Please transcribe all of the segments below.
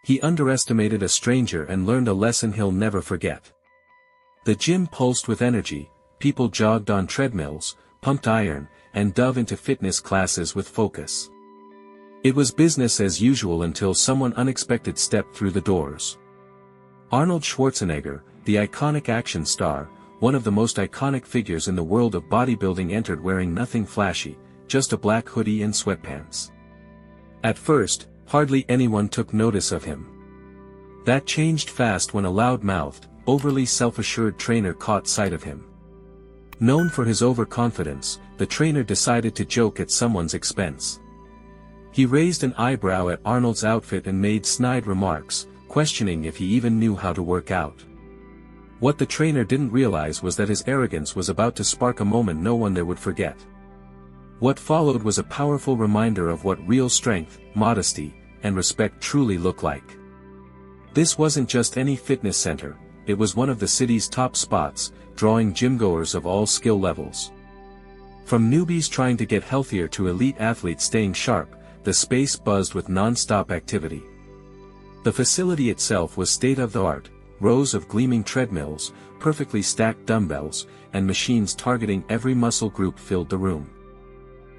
He underestimated a stranger and learned a lesson he'll never forget. The gym pulsed with energy, people jogged on treadmills, pumped iron, and dove into fitness classes with focus. It was business as usual until someone unexpected stepped through the doors. Arnold Schwarzenegger, the iconic action star, one of the most iconic figures in the world of bodybuilding, entered wearing nothing flashy, just a black hoodie and sweatpants. At first, hardly anyone took notice of him. That changed fast when a loud-mouthed, overly self-assured trainer caught sight of him. Known for his overconfidence, the trainer decided to joke at someone's expense. He raised an eyebrow at Arnold's outfit and made snide remarks, questioning if he even knew how to work out. What the trainer didn't realize was that his arrogance was about to spark a moment no one there would forget. What followed was a powerful reminder of what real strength, modesty, and respect truly look like. This wasn't just any fitness center, it was one of the city's top spots, drawing gymgoers of all skill levels. From newbies trying to get healthier to elite athletes staying sharp, the space buzzed with non-stop activity. The facility itself was state-of-the-art, rows of gleaming treadmills, perfectly stacked dumbbells, and machines targeting every muscle group filled the room.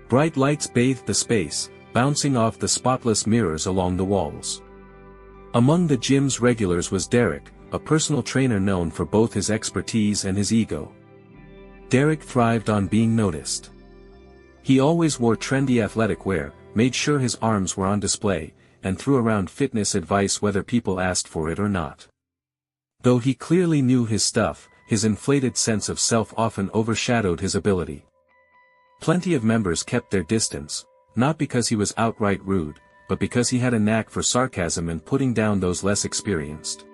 Bright lights bathed the space, bouncing off the spotless mirrors along the walls. Among the gym's regulars was Derek, a personal trainer known for both his expertise and his ego. Derek thrived on being noticed. He always wore trendy athletic wear, made sure his arms were on display, and threw around fitness advice whether people asked for it or not. Though he clearly knew his stuff, his inflated sense of self often overshadowed his ability. Plenty of members kept their distance, not because he was outright rude, but because he had a knack for sarcasm and putting down those less experienced.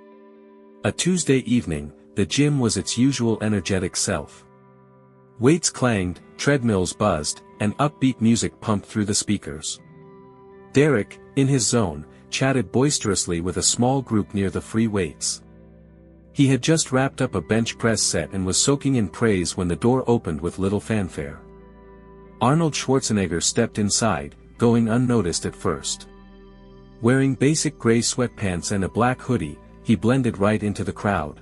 A Tuesday evening, the gym was its usual energetic self. Weights clanged, treadmills buzzed, and upbeat music pumped through the speakers. Derek, in his zone, chatted boisterously with a small group near the free weights. He had just wrapped up a bench press set and was soaking in praise when the door opened with little fanfare. Arnold Schwarzenegger stepped inside, going unnoticed at first. Wearing basic gray sweatpants and a black hoodie, he blended right into the crowd.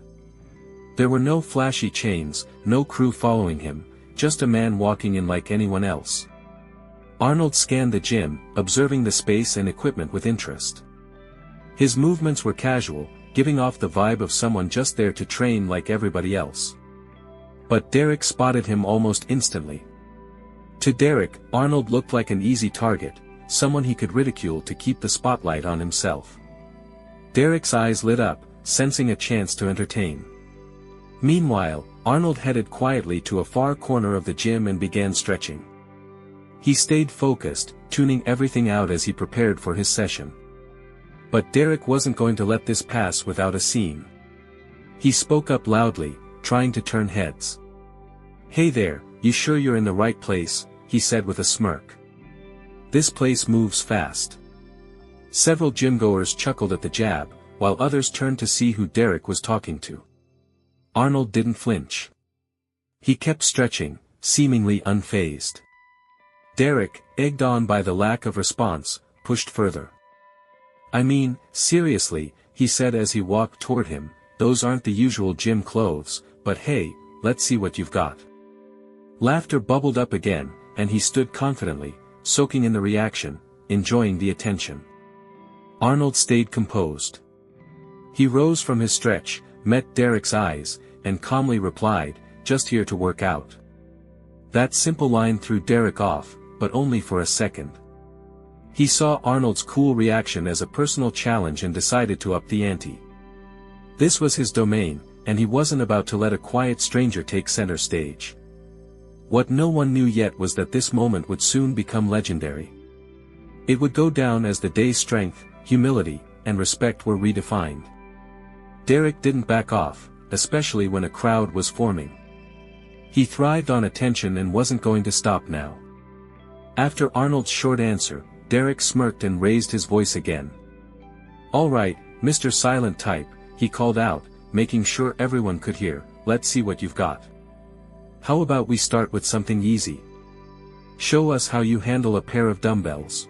There were no flashy chains, no crew following him, just a man walking in like anyone else. Arnold scanned the gym, observing the space and equipment with interest. His movements were casual, giving off the vibe of someone just there to train like everybody else. But Derek spotted him almost instantly. To Derek, Arnold looked like an easy target, someone he could ridicule to keep the spotlight on himself. Derek's eyes lit up, sensing a chance to entertain. Meanwhile, Arnold headed quietly to a far corner of the gym and began stretching. He stayed focused, tuning everything out as he prepared for his session. But Derek wasn't going to let this pass without a scene. He spoke up loudly, trying to turn heads. "Hey there, you sure you're in the right place?" he said with a smirk. "This place moves fast." Several gymgoers chuckled at the jab, while others turned to see who Derek was talking to. Arnold didn't flinch. He kept stretching, seemingly unfazed. Derek, egged on by the lack of response, pushed further. "I mean, seriously," he said as he walked toward him, "those aren't the usual gym clothes, but hey, let's see what you've got." Laughter bubbled up again, and he stood confidently, soaking in the reaction, enjoying the attention. Arnold stayed composed. He rose from his stretch, met Derek's eyes, and calmly replied, "Just here to work out." That simple line threw Derek off, but only for a second. He saw Arnold's cool reaction as a personal challenge and decided to up the ante. This was his domain, and he wasn't about to let a quiet stranger take center stage. What no one knew yet was that this moment would soon become legendary. It would go down as the day's strength, humility, and respect were redefined. Derek didn't back off, especially when a crowd was forming. He thrived on attention and wasn't going to stop now. After Arnold's short answer, Derek smirked and raised his voice again. "All right, Mr. Silent Type," he called out, making sure everyone could hear, "let's see what you've got. How about we start with something easy? Show us how you handle a pair of dumbbells."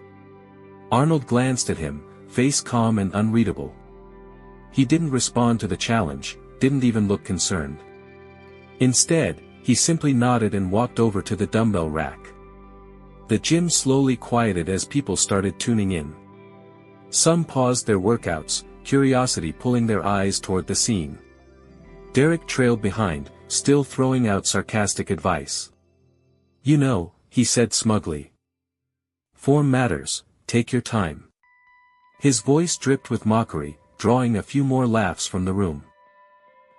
Arnold glanced at him, face calm and unreadable. He didn't respond to the challenge, didn't even look concerned. Instead, he simply nodded and walked over to the dumbbell rack. The gym slowly quieted as people started tuning in. Some paused their workouts, curiosity pulling their eyes toward the scene. Derek trailed behind, still throwing out sarcastic advice. "You know," he said smugly. "Form matters, take your time." His voice dripped with mockery, drawing a few more laughs from the room.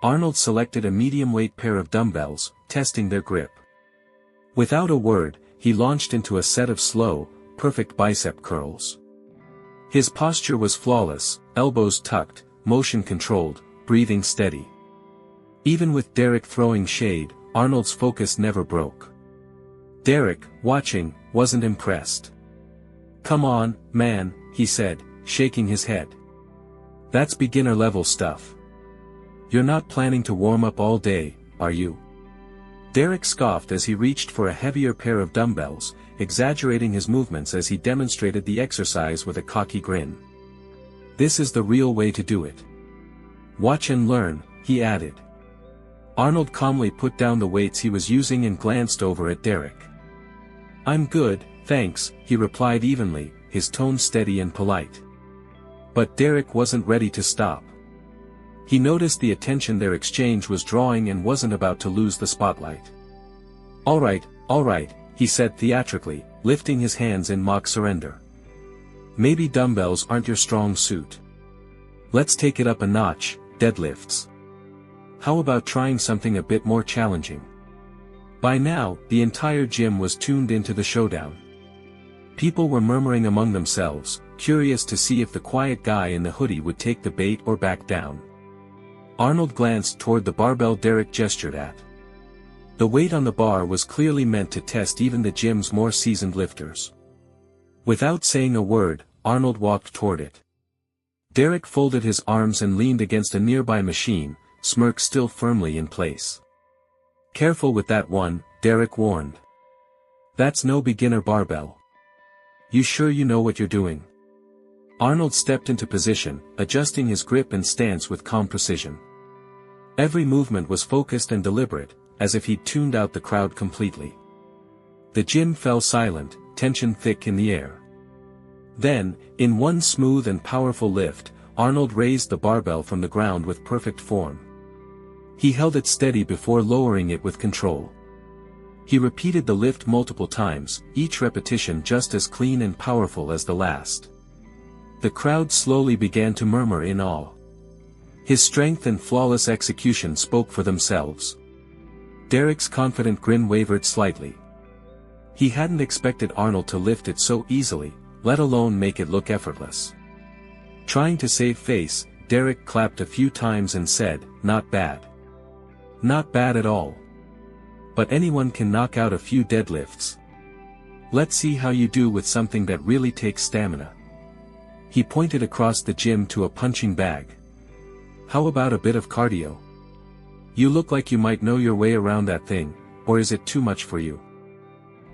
Arnold selected a medium-weight pair of dumbbells, testing their grip. Without a word, he launched into a set of slow, perfect bicep curls. His posture was flawless, elbows tucked, motion controlled, breathing steady. Even with Derek throwing shade, Arnold's focus never broke. Derek, watching, wasn't impressed. "Come on, man," he said, shaking his head. "That's beginner-level stuff. You're not planning to warm up all day, are you?" Derek scoffed as he reached for a heavier pair of dumbbells, exaggerating his movements as he demonstrated the exercise with a cocky grin. "This is the real way to do it. Watch and learn," he added. Arnold calmly put down the weights he was using and glanced over at Derek. "I'm good, thanks," he replied evenly, his tone steady and polite. But Derek wasn't ready to stop. He noticed the attention their exchange was drawing and wasn't about to lose the spotlight. All right, he said theatrically, lifting his hands in mock surrender. "Maybe dumbbells aren't your strong suit. Let's take it up a notch, deadlifts. How about trying something a bit more challenging?" By now, the entire gym was tuned into the showdown. People were murmuring among themselves, curious to see if the quiet guy in the hoodie would take the bait or back down. Arnold glanced toward the barbell Derek gestured at. The weight on the bar was clearly meant to test even the gym's more seasoned lifters. Without saying a word, Arnold walked toward it. Derek folded his arms and leaned against a nearby machine, smirk still firmly in place. "Careful with that one," Derek warned. "That's no beginner barbell. You sure you know what you're doing?" Arnold stepped into position, adjusting his grip and stance with calm precision. Every movement was focused and deliberate, as if he'd tuned out the crowd completely. The gym fell silent, tension thick in the air. Then, in one smooth and powerful lift, Arnold raised the barbell from the ground with perfect form. He held it steady before lowering it with control. He repeated the lift multiple times, each repetition just as clean and powerful as the last. The crowd slowly began to murmur in awe. His strength and flawless execution spoke for themselves. Derek's confident grin wavered slightly. He hadn't expected Arnold to lift it so easily, let alone make it look effortless. Trying to save face, Derek clapped a few times and said, "Not bad. Not bad at all. But anyone can knock out a few deadlifts. Let's see how you do with something that really takes stamina." He pointed across the gym to a punching bag. "How about a bit of cardio? You look like you might know your way around that thing, or is it too much for you?"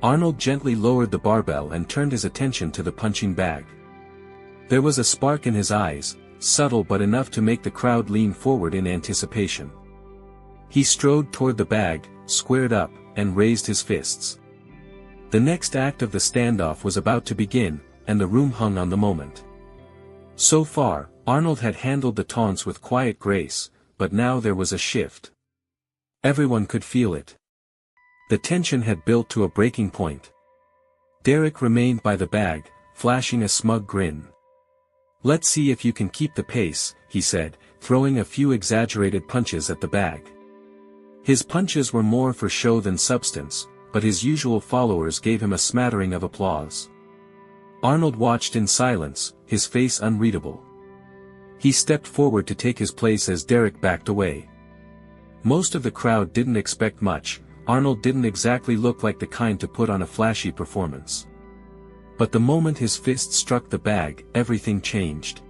Arnold gently lowered the barbell and turned his attention to the punching bag. There was a spark in his eyes, subtle but enough to make the crowd lean forward in anticipation. He strode toward the bag, squared up, and raised his fists. The next act of the standoff was about to begin, and the room hung on the moment. So far, Arnold had handled the taunts with quiet grace, but now there was a shift. Everyone could feel it. The tension had built to a breaking point. Derek remained by the bag, flashing a smug grin. "Let's see if you can keep the pace," he said, throwing a few exaggerated punches at the bag. His punches were more for show than substance, but his usual followers gave him a smattering of applause. Arnold watched in silence, his face unreadable. He stepped forward to take his place as Derek backed away. Most of the crowd didn't expect much. Arnold didn't exactly look like the kind to put on a flashy performance. But the moment his fist struck the bag, everything changed.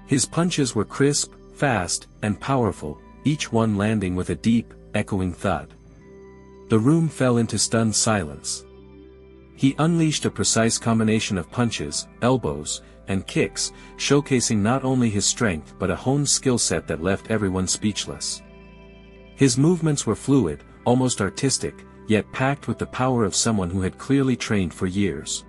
His punches were crisp, fast, and powerful, each one landing with a deep, echoing thud. The room fell into stunned silence. He unleashed a precise combination of punches, elbows, and kicks, showcasing not only his strength but a honed skill set that left everyone speechless. His movements were fluid, almost artistic, yet packed with the power of someone who had clearly trained for years.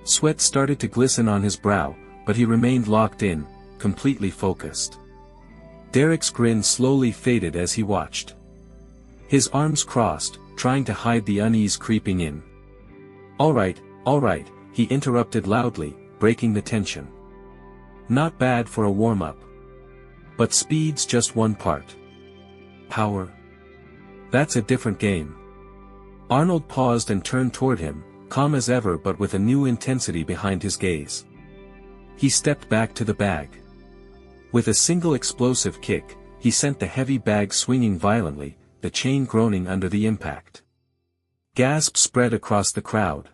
Sweat started to glisten on his brow, but he remained locked in, completely focused. Derek's grin slowly faded as he watched. His arms crossed, trying to hide the unease creeping in. All right, he interrupted loudly, breaking the tension. Not bad for a warm-up. But speed's just one part. Power? That's a different game. Arnold paused and turned toward him, calm as ever but with a new intensity behind his gaze. He stepped back to the bag. With a single explosive kick, he sent the heavy bag swinging violently, the chain groaning under the impact. Gasps spread across the crowd.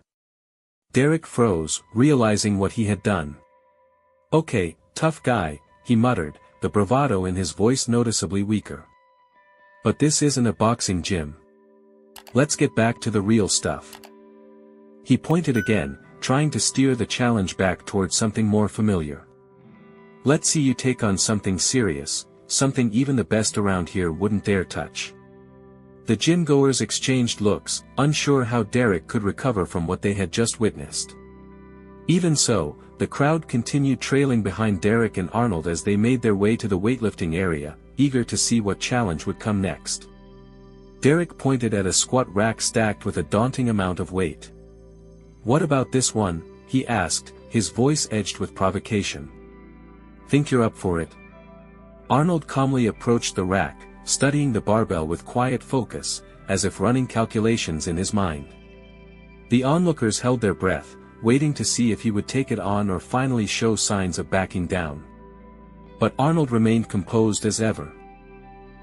Derek froze, realizing what he had done. Okay, tough guy, he muttered, the bravado in his voice noticeably weaker. But this isn't a boxing gym. Let's get back to the real stuff. He pointed again, trying to steer the challenge back towards something more familiar. Let's see you take on something serious, something even the best around here wouldn't dare touch. The gym-goers exchanged looks, unsure how Derek could recover from what they had just witnessed. Even so, the crowd continued trailing behind Derek and Arnold as they made their way to the weightlifting area, eager to see what challenge would come next. Derek pointed at a squat rack stacked with a daunting amount of weight. What about this one? He asked, his voice edged with provocation. Think you're up for it? Arnold calmly approached the rack, studying the barbell with quiet focus, as if running calculations in his mind. The onlookers held their breath, waiting to see if he would take it on or finally show signs of backing down. But Arnold remained composed as ever.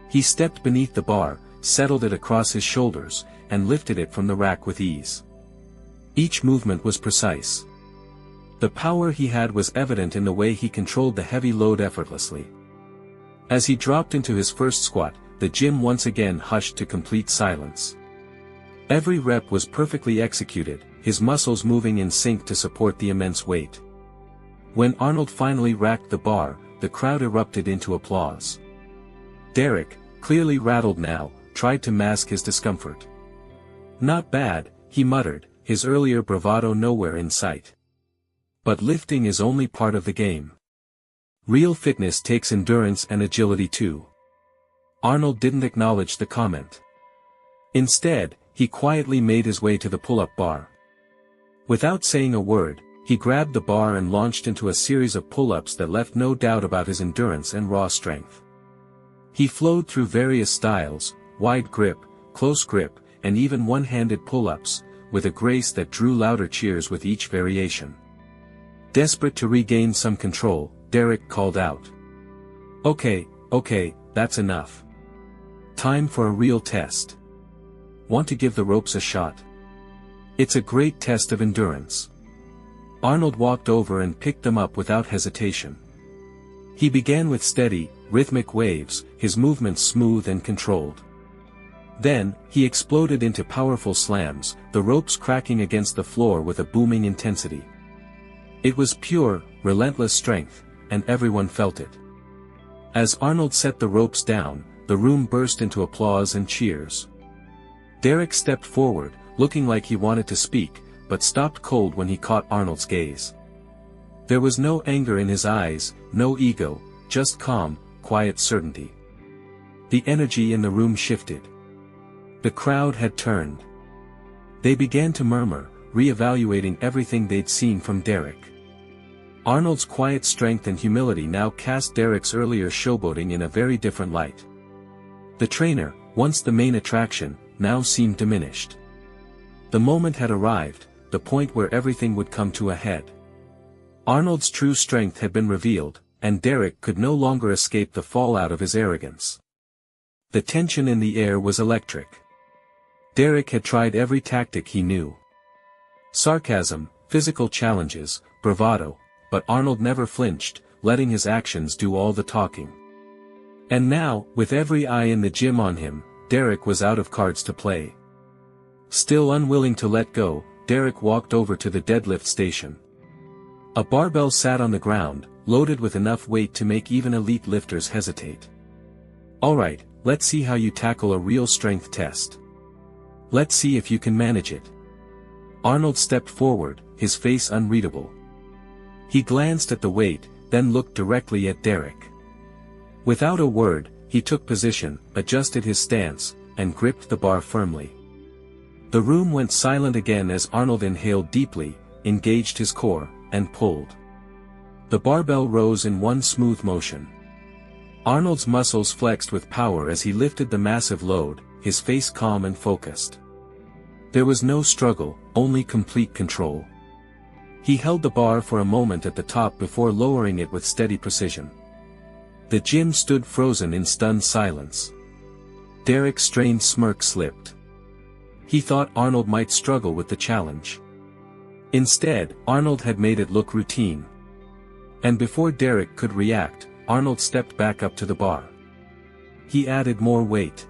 He stepped beneath the bar, settled it across his shoulders, and lifted it from the rack with ease. Each movement was precise. The power he had was evident in the way he controlled the heavy load effortlessly. As he dropped into his first squat, the gym once again hushed to complete silence. Every rep was perfectly executed, his muscles moving in sync to support the immense weight. When Arnold finally racked the bar, the crowd erupted into applause. Derek, clearly rattled now, tried to mask his discomfort. Not bad, he muttered, his earlier bravado nowhere in sight. But lifting is only part of the game. Real fitness takes endurance and agility too. Arnold didn't acknowledge the comment. Instead, he quietly made his way to the pull-up bar. Without saying a word, he grabbed the bar and launched into a series of pull-ups that left no doubt about his endurance and raw strength. He flowed through various styles, wide grip, close grip, and even one-handed pull-ups, with a grace that drew louder cheers with each variation. Desperate to regain some control, Derek called out. Okay, that's enough. Time for a real test. Want to give the ropes a shot? It's a great test of endurance. Arnold walked over and picked them up without hesitation. He began with steady, rhythmic waves, his movements smooth and controlled. Then, he exploded into powerful slams, the ropes cracking against the floor with a booming intensity. It was pure, relentless strength, and everyone felt it. As Arnold set the ropes down, the room burst into applause and cheers. Derek stepped forward, looking like he wanted to speak, but stopped cold when he caught Arnold's gaze. There was no anger in his eyes, no ego, just calm, quiet certainty. The energy in the room shifted. The crowd had turned. They began to murmur, re-evaluating everything they'd seen from Derek. Arnold's quiet strength and humility now cast Derek's earlier showboating in a very different light. The trainer, once the main attraction, now seemed diminished. The moment had arrived, the point where everything would come to a head. Arnold's true strength had been revealed, and Derek could no longer escape the fallout of his arrogance. The tension in the air was electric. Derek had tried every tactic he knew. Sarcasm, physical challenges, bravado, but Arnold never flinched, letting his actions do all the talking. And now, with every eye in the gym on him, Derek was out of cards to play. Still unwilling to let go, Derek walked over to the deadlift station. A barbell sat on the ground, loaded with enough weight to make even elite lifters hesitate. "Alright, let's see how you tackle a real strength test. Let's see if you can manage it." Arnold stepped forward, his face unreadable. He glanced at the weight, then looked directly at Derek. Without a word, he took position, adjusted his stance, and gripped the bar firmly. The room went silent again as Arnold inhaled deeply, engaged his core, and pulled. The barbell rose in one smooth motion. Arnold's muscles flexed with power as he lifted the massive load, his face calm and focused. There was no struggle, only complete control. He held the bar for a moment at the top before lowering it with steady precision. The gym stood frozen in stunned silence. Derek's strained smirk slipped. He thought Arnold might struggle with the challenge. Instead, Arnold had made it look routine. And before Derek could react, Arnold stepped back up to the bar. He added more weight.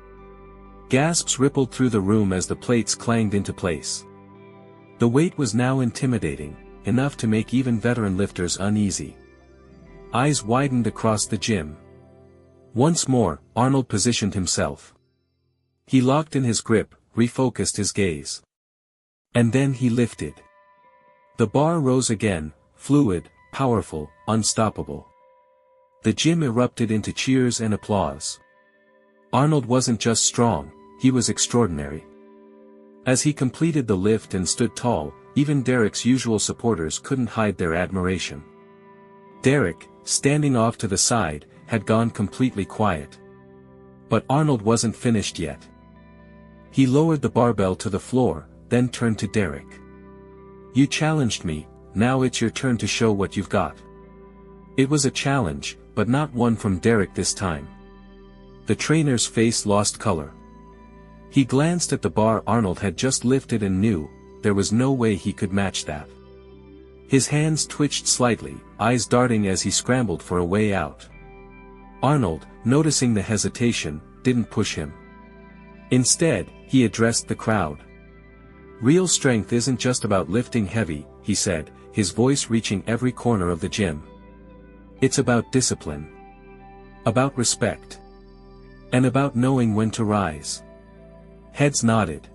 Gasps rippled through the room as the plates clanged into place. The weight was now intimidating, enough to make even veteran lifters uneasy. Eyes widened across the gym. Once more, Arnold positioned himself. He locked in his grip, refocused his gaze. And then he lifted. The bar rose again, fluid, powerful, unstoppable. The gym erupted into cheers and applause. Arnold wasn't just strong, he was extraordinary. As he completed the lift and stood tall, even Derek's usual supporters couldn't hide their admiration. Derek, standing off to the side, had gone completely quiet. But Arnold wasn't finished yet. He lowered the barbell to the floor, then turned to Derek. "You challenged me, now it's your turn to show what you've got." It was a challenge, but not one from Derek this time. The trainer's face lost color. He glanced at the bar Arnold had just lifted and knew, there was no way he could match that. His hands twitched slightly, eyes darting as he scrambled for a way out. Arnold, noticing the hesitation, didn't push him. Instead, he addressed the crowd. "Real strength isn't just about lifting heavy," he said, his voice reaching every corner of the gym. "It's about discipline. About respect. And about knowing when to rise." Heads nodded.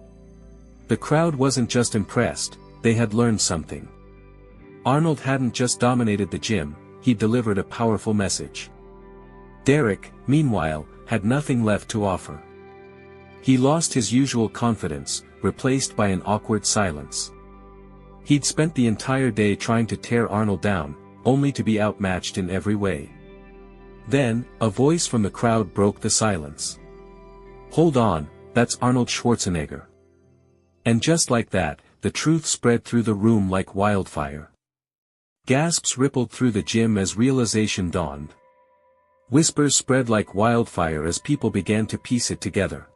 The crowd wasn't just impressed, they had learned something. Arnold hadn't just dominated the gym, he delivered a powerful message. Derek, meanwhile, had nothing left to offer. He lost his usual confidence, replaced by an awkward silence. He'd spent the entire day trying to tear Arnold down, only to be outmatched in every way. Then, a voice from the crowd broke the silence. "Hold on, that's Arnold Schwarzenegger." And just like that, the truth spread through the room like wildfire. Gasps rippled through the gym as realization dawned. Whispers spread like wildfire as people began to piece it together.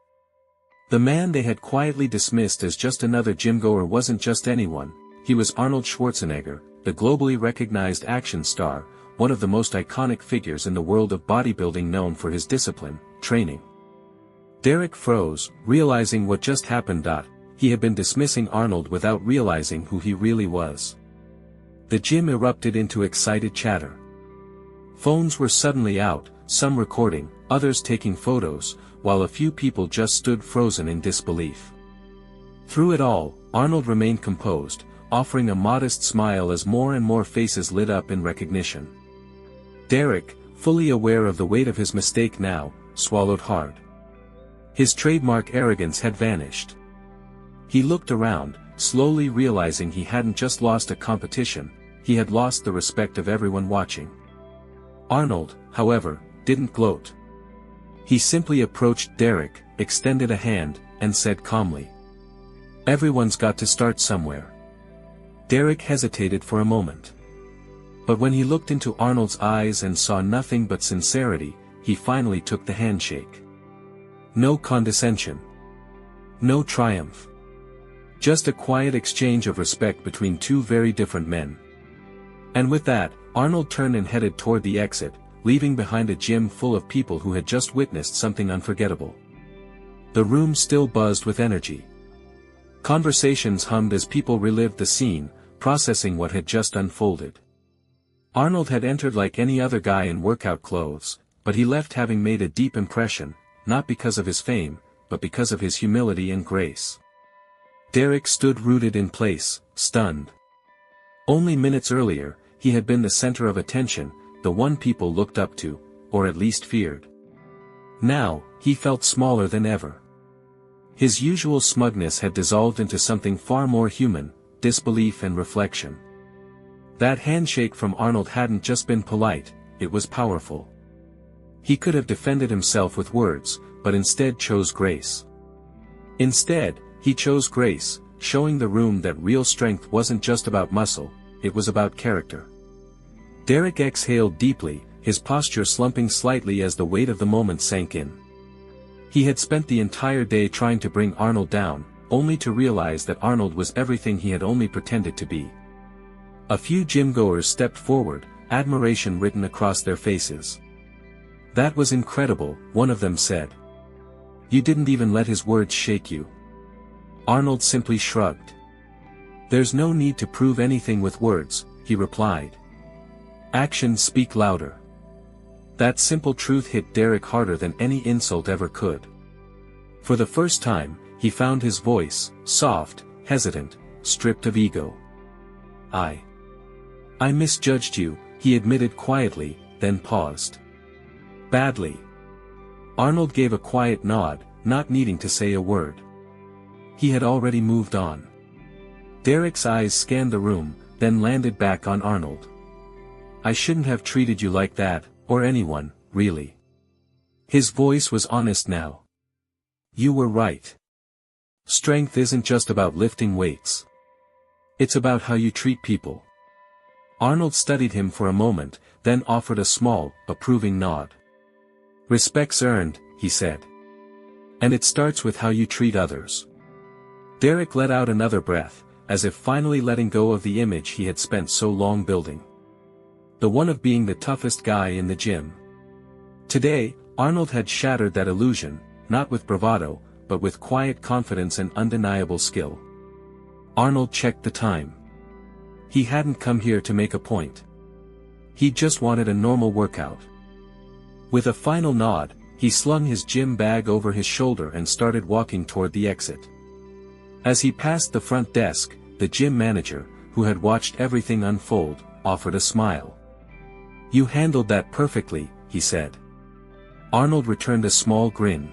The man they had quietly dismissed as just another gymgoer wasn't just anyone, he was Arnold Schwarzenegger, the globally recognized action star, one of the most iconic figures in the world of bodybuilding, known for his discipline, training. Derek froze, realizing what just happened. He had been dismissing Arnold without realizing who he really was. The gym erupted into excited chatter. Phones were suddenly out, some recording, others taking photos, while a few people just stood frozen in disbelief. Through it all, Arnold remained composed, offering a modest smile as more and more faces lit up in recognition. Derek, fully aware of the weight of his mistake now, swallowed hard. His trademark arrogance had vanished. He looked around, slowly realizing he hadn't just lost a competition, he had lost the respect of everyone watching. Arnold, however, didn't gloat. He simply approached Derek, extended a hand, and said calmly, "Everyone's got to start somewhere." Derek hesitated for a moment. But when he looked into Arnold's eyes and saw nothing but sincerity, he finally took the handshake. No condescension. No triumph. Just a quiet exchange of respect between two very different men. And with that, Arnold turned and headed toward the exit, leaving behind a gym full of people who had just witnessed something unforgettable. The room still buzzed with energy. Conversations hummed as people relived the scene, processing what had just unfolded. Arnold had entered like any other guy in workout clothes, but he left having made a deep impression, not because of his fame, but because of his humility and grace. Derek stood rooted in place, stunned. Only minutes earlier, he had been the center of attention, the one people looked up to, or at least feared. Now, he felt smaller than ever. His usual smugness had dissolved into something far more human, disbelief and reflection. That handshake from Arnold hadn't just been polite, it was powerful. He could have defended himself with words, but instead chose grace. Instead, he chose grace, showing the room that real strength wasn't just about muscle, it was about character. Derek exhaled deeply, his posture slumping slightly as the weight of the moment sank in. He had spent the entire day trying to bring Arnold down, only to realize that Arnold was everything he had only pretended to be. A few gym-goers stepped forward, admiration written across their faces. "That was incredible," one of them said. "You didn't even let his words shake you." Arnold simply shrugged. "There's no need to prove anything with words," he replied. "Actions speak louder." That simple truth hit Derek harder than any insult ever could. For the first time, he found his voice, soft, hesitant, stripped of ego. I misjudged you," he admitted quietly, then paused. "Badly." Arnold gave a quiet nod, not needing to say a word. He had already moved on. Derek's eyes scanned the room, then landed back on Arnold. "I shouldn't have treated you like that, or anyone, really." His voice was honest now. "You were right. Strength isn't just about lifting weights. It's about how you treat people." Arnold studied him for a moment, then offered a small, approving nod. "Respect's earned," he said. "And it starts with how you treat others." Derek let out another breath, as if finally letting go of the image he had spent so long building. The one of being the toughest guy in the gym. Today, Arnold had shattered that illusion, not with bravado, but with quiet confidence and undeniable skill. Arnold checked the time. He hadn't come here to make a point. He just wanted a normal workout. With a final nod, he slung his gym bag over his shoulder and started walking toward the exit. As he passed the front desk, the gym manager, who had watched everything unfold, offered a smile. "You handled that perfectly," he said. Arnold returned a small grin.